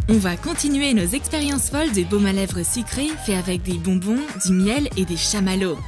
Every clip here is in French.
On va continuer nos expériences folles de baume à lèvres sucré fait avec des bonbons, du miel et des chamallows.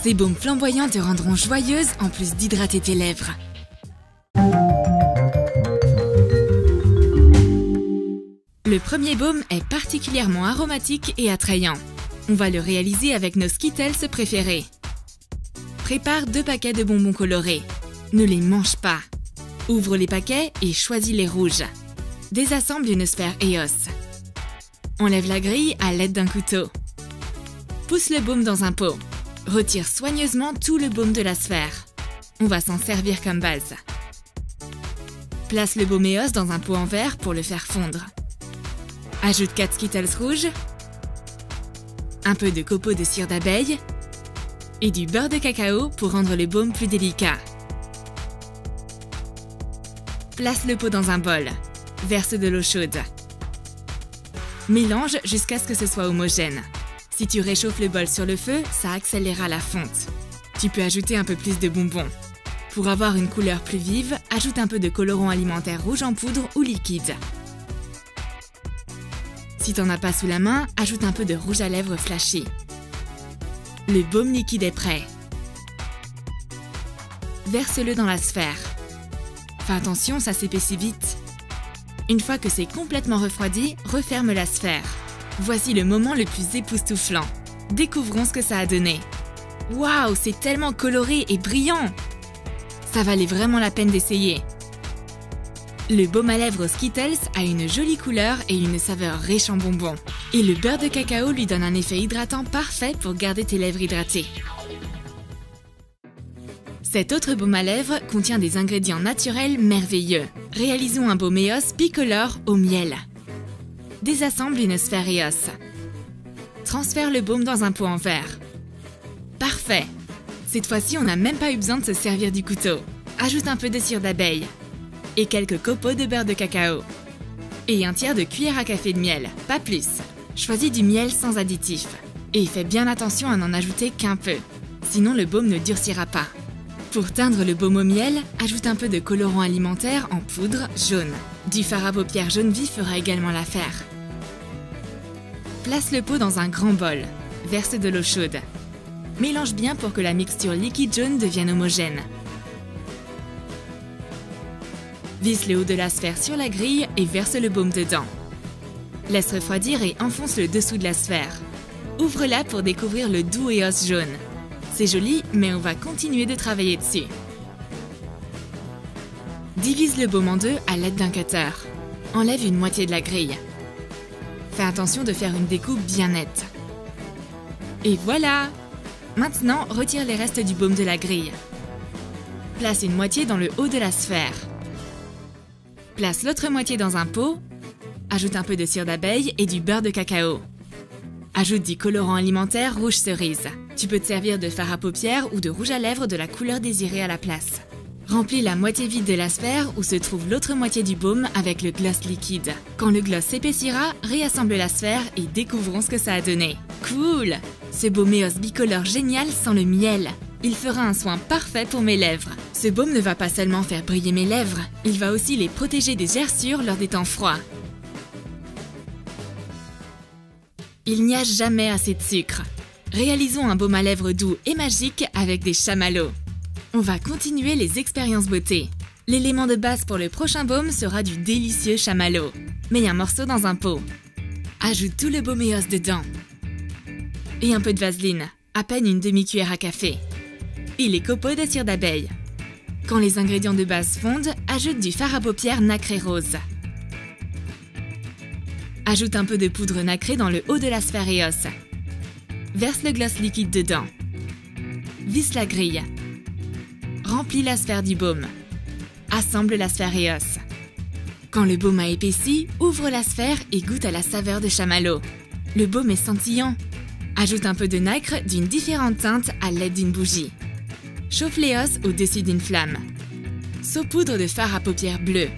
Ces baumes flamboyants te rendront joyeuse en plus d'hydrater tes lèvres. Le premier baume est particulièrement aromatique et attrayant. On va le réaliser avec nos Skittles préférés. Prépare 2 paquets de bonbons colorés. Ne les mange pas. Ouvre les paquets et choisis les rouges. Désassemble une sphère EOS. Enlève la grille à l'aide d'un couteau. Pousse le baume dans un pot. Retire soigneusement tout le baume de la sphère. On va s'en servir comme base. Place le baume EOS dans un pot en verre pour le faire fondre. Ajoute 4 Skittles rouges, un peu de copeaux de cire d'abeille et du beurre de cacao pour rendre le baume plus délicat. Place le pot dans un bol. Verse de l'eau chaude. Mélange jusqu'à ce que ce soit homogène. Si tu réchauffes le bol sur le feu, ça accélérera la fonte. Tu peux ajouter un peu plus de bonbons. Pour avoir une couleur plus vive, ajoute un peu de colorant alimentaire rouge en poudre ou liquide. Si t'en as pas sous la main, ajoute un peu de rouge à lèvres flashy. Le baume liquide est prêt. Verse-le dans la sphère. Fais attention, ça s'épaissit vite. Une fois que c'est complètement refroidi, referme la sphère. Voici le moment le plus époustouflant. Découvrons ce que ça a donné. Waouh, c'est tellement coloré et brillant! Ça valait vraiment la peine d'essayer. Le baume à lèvres Skittles a une jolie couleur et une saveur riche en bonbons. Et le beurre de cacao lui donne un effet hydratant parfait pour garder tes lèvres hydratées. Cet autre baume à lèvres contient des ingrédients naturels merveilleux. Réalisons un baume EOS bicolore au miel. Désassemble une sphère EOS. Transfère le baume dans un pot en verre. Parfait! Cette fois-ci, on n'a même pas eu besoin de se servir du couteau. Ajoute un peu de cire d'abeille et quelques copeaux de beurre de cacao. Et un tiers de cuillère à café de miel, pas plus. Choisis du miel sans additifs. Et fais bien attention à n'en ajouter qu'un peu. Sinon, le baume ne durcira pas. Pour teindre le baume au miel, ajoute un peu de colorant alimentaire en poudre jaune. Du fard à paupières jaune vif fera également l'affaire. Place le pot dans un grand bol. Verse de l'eau chaude. Mélange bien pour que la mixture liquide jaune devienne homogène. Visse le haut de la sphère sur la grille et verse le baume dedans. Laisse refroidir et enfonce le dessous de la sphère. Ouvre-la pour découvrir le doux EOS jaune. C'est joli, mais on va continuer de travailler dessus. Divise le baume en deux à l'aide d'un cutter. Enlève une moitié de la grille. Fais attention de faire une découpe bien nette. Et voilà! Maintenant, retire les restes du baume de la grille. Place une moitié dans le haut de la sphère. Place l'autre moitié dans un pot. Ajoute un peu de cire d'abeille et du beurre de cacao. Ajoute du colorant alimentaire rouge cerise. Tu peux te servir de fard à paupières ou de rouge à lèvres de la couleur désirée à la place. Remplis la moitié vide de la sphère où se trouve l'autre moitié du baume avec le gloss liquide. Quand le gloss s'épaissira, réassemble la sphère et découvrons ce que ça a donné. Cool! Ce baume EOS bicolore génial sent le miel. Il fera un soin parfait pour mes lèvres. Ce baume ne va pas seulement faire briller mes lèvres, il va aussi les protéger des gerçures lors des temps froids. Il n'y a jamais assez de sucre. Réalisons un baume à lèvres doux et magique avec des chamallows. On va continuer les expériences beauté. L'élément de base pour le prochain baume sera du délicieux chamallow. Mets un morceau dans un pot. Ajoute tout le baume EOS dedans. Et un peu de vaseline, à peine une demi-cuillère à café. Et les copeaux de cire d'abeille. Quand les ingrédients de base fondent, ajoute du fard à paupières nacré rose. Ajoute un peu de poudre nacrée dans le haut de la sphère EOS. Verse le gloss liquide dedans. Visse la grille. Remplis la sphère du baume. Assemble la sphère EOS. Quand le baume a épaissi, ouvre la sphère et goûte à la saveur de chamallow. Le baume est scintillant. Ajoute un peu de nacre d'une différente teinte à l'aide d'une bougie. Chauffe l'EOS au-dessus d'une flamme. saupoudre de fard à paupières bleu.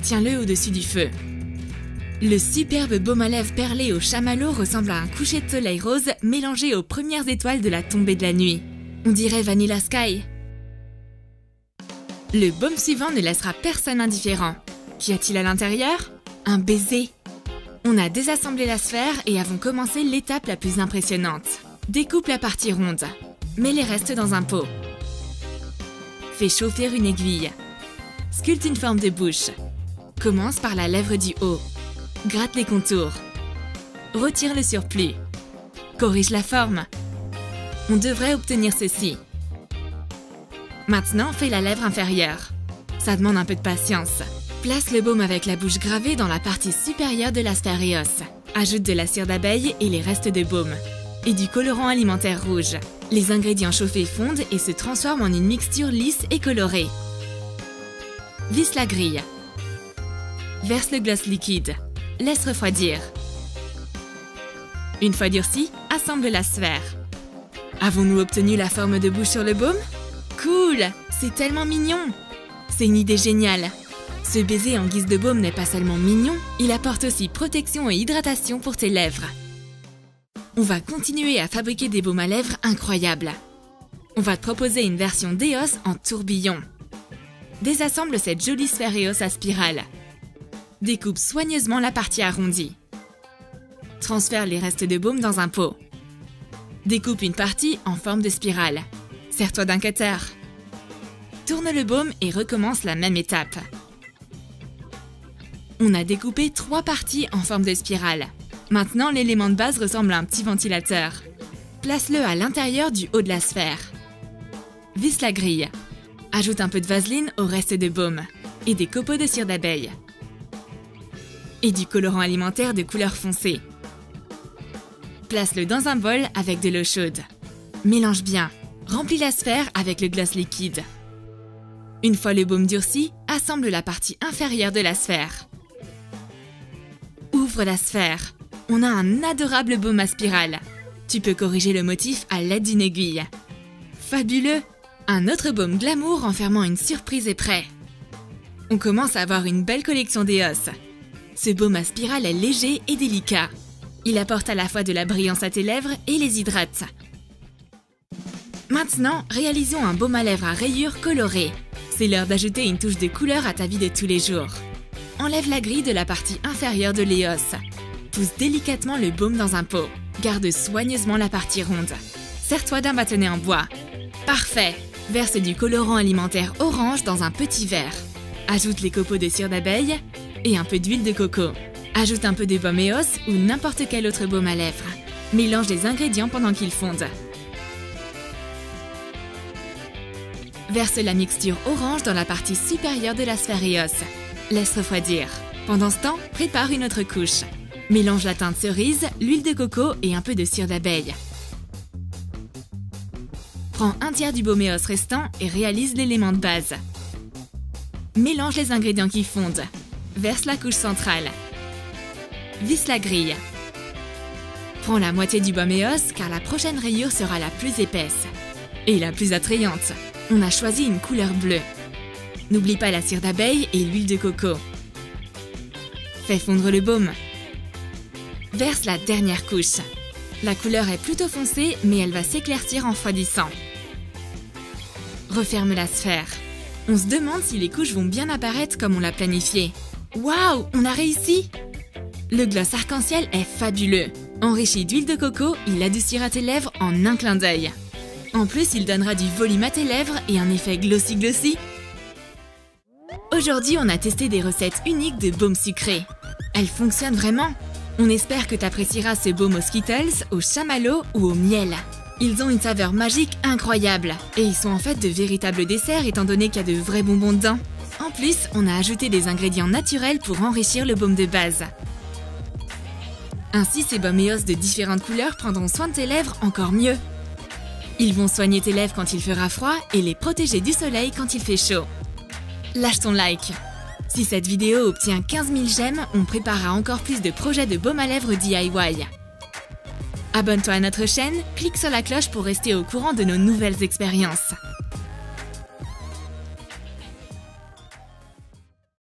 Tiens-le au-dessus du feu. Le superbe baume à lèvres perlé au chamallow ressemble à un coucher de soleil rose mélangé aux premières étoiles de la tombée de la nuit. On dirait Vanilla Sky. Le baume suivant ne laissera personne indifférent. Qu'y a-t-il à l'intérieur? Un baiser. On a désassemblé la sphère et avons commencé l'étape la plus impressionnante. Découpe la partie ronde. Mets les restes dans un pot. Fais chauffer une aiguille. Sculpte une forme de bouche. Commence par la lèvre du haut. Gratte les contours. Retire le surplus. Corrige la forme. On devrait obtenir ceci. Maintenant, fais la lèvre inférieure. Ça demande un peu de patience. Place le baume avec la bouche gravée dans la partie supérieure de la sphère Eos. Ajoute de la cire d'abeille et les restes de baume. Et du colorant alimentaire rouge. Les ingrédients chauffés fondent et se transforment en une mixture lisse et colorée. Visse la grille. Verse le gloss liquide. Laisse refroidir. Une fois durci, assemble la sphère. Avons-nous obtenu la forme de bouche sur le baume? Cool! C'est tellement mignon! C'est une idée géniale! Ce baiser en guise de baume n'est pas seulement mignon, il apporte aussi protection et hydratation pour tes lèvres. On va continuer à fabriquer des baumes à lèvres incroyables. On va te proposer une version d'Eos en tourbillon. Désassemble cette jolie sphère Eos à spirale. Découpe soigneusement la partie arrondie. Transfère les restes de baume dans un pot. Découpe une partie en forme de spirale. Sers-toi d'un cutter. Tourne le baume et recommence la même étape. On a découpé 3 parties en forme de spirale. Maintenant, l'élément de base ressemble à un petit ventilateur. Place-le à l'intérieur du haut de la sphère. Visse la grille. Ajoute un peu de vaseline au reste de baume et des copeaux de cire d'abeille. Et du colorant alimentaire de couleur foncée. Place-le dans un bol avec de l'eau chaude. Mélange bien. Remplis la sphère avec le gloss liquide. Une fois le baume durci, assemble la partie inférieure de la sphère. Ouvre la sphère. On a un adorable baume à spirale. Tu peux corriger le motif à l'aide d'une aiguille. Fabuleux! Un autre baume glamour renfermant une surprise est prêt. On commence à avoir une belle collection d'Eos. Ce baume à spirale est léger et délicat. Il apporte à la fois de la brillance à tes lèvres et les hydrate. Maintenant, réalisons un baume à lèvres à rayures colorées. C'est l'heure d'ajouter une touche de couleur à ta vie de tous les jours. Enlève la grille de la partie inférieure de l'Eos. Pousse délicatement le baume dans un pot. Garde soigneusement la partie ronde. Sers-toi d'un bâtonnet en bois. Parfait! Verse du colorant alimentaire orange dans un petit verre. Ajoute les copeaux de cire d'abeille et un peu d'huile de coco. Ajoute un peu de baume Eos ou n'importe quel autre baume à lèvres. Mélange les ingrédients pendant qu'ils fondent. Verse la mixture orange dans la partie supérieure de la sphère Eos. Laisse refroidir. Pendant ce temps, prépare une autre couche. Mélange la teinte cerise, l'huile de coco et un peu de cire d'abeille. Prends un tiers du baume Eos restant et réalise l'élément de base. Mélange les ingrédients qui fondent. Verse la couche centrale. Visse la grille. Prends la moitié du baume Eos car la prochaine rayure sera la plus épaisse. Et la plus attrayante. On a choisi une couleur bleue. N'oublie pas la cire d'abeille et l'huile de coco. Fais fondre le baume. Verse la dernière couche. La couleur est plutôt foncée, mais elle va s'éclaircir en refroidissant. Referme la sphère. On se demande si les couches vont bien apparaître comme on l'a planifié. Waouh, on a réussi! Le gloss arc-en-ciel est fabuleux. Enrichi d'huile de coco, il adoucira tes lèvres en un clin d'œil. En plus, il donnera du volume à tes lèvres et un effet glossy-glossy. Aujourd'hui, on a testé des recettes uniques de baume sucré. Elles fonctionnent vraiment. On espère que tu apprécieras ce baume aux Skittles, au chamallow ou au miel. Ils ont une saveur magique incroyable. Et ils sont en fait de véritables desserts étant donné qu'il y a de vrais bonbons dedans. En plus, on a ajouté des ingrédients naturels pour enrichir le baume de base. Ainsi, ces baumes Eos de différentes couleurs prendront soin de tes lèvres encore mieux. Ils vont soigner tes lèvres quand il fera froid et les protéger du soleil quand il fait chaud. Lâche ton like. Si cette vidéo obtient 15 000 j'aime, on préparera encore plus de projets de baume à lèvres DIY. Abonne-toi à notre chaîne, clique sur la cloche pour rester au courant de nos nouvelles expériences.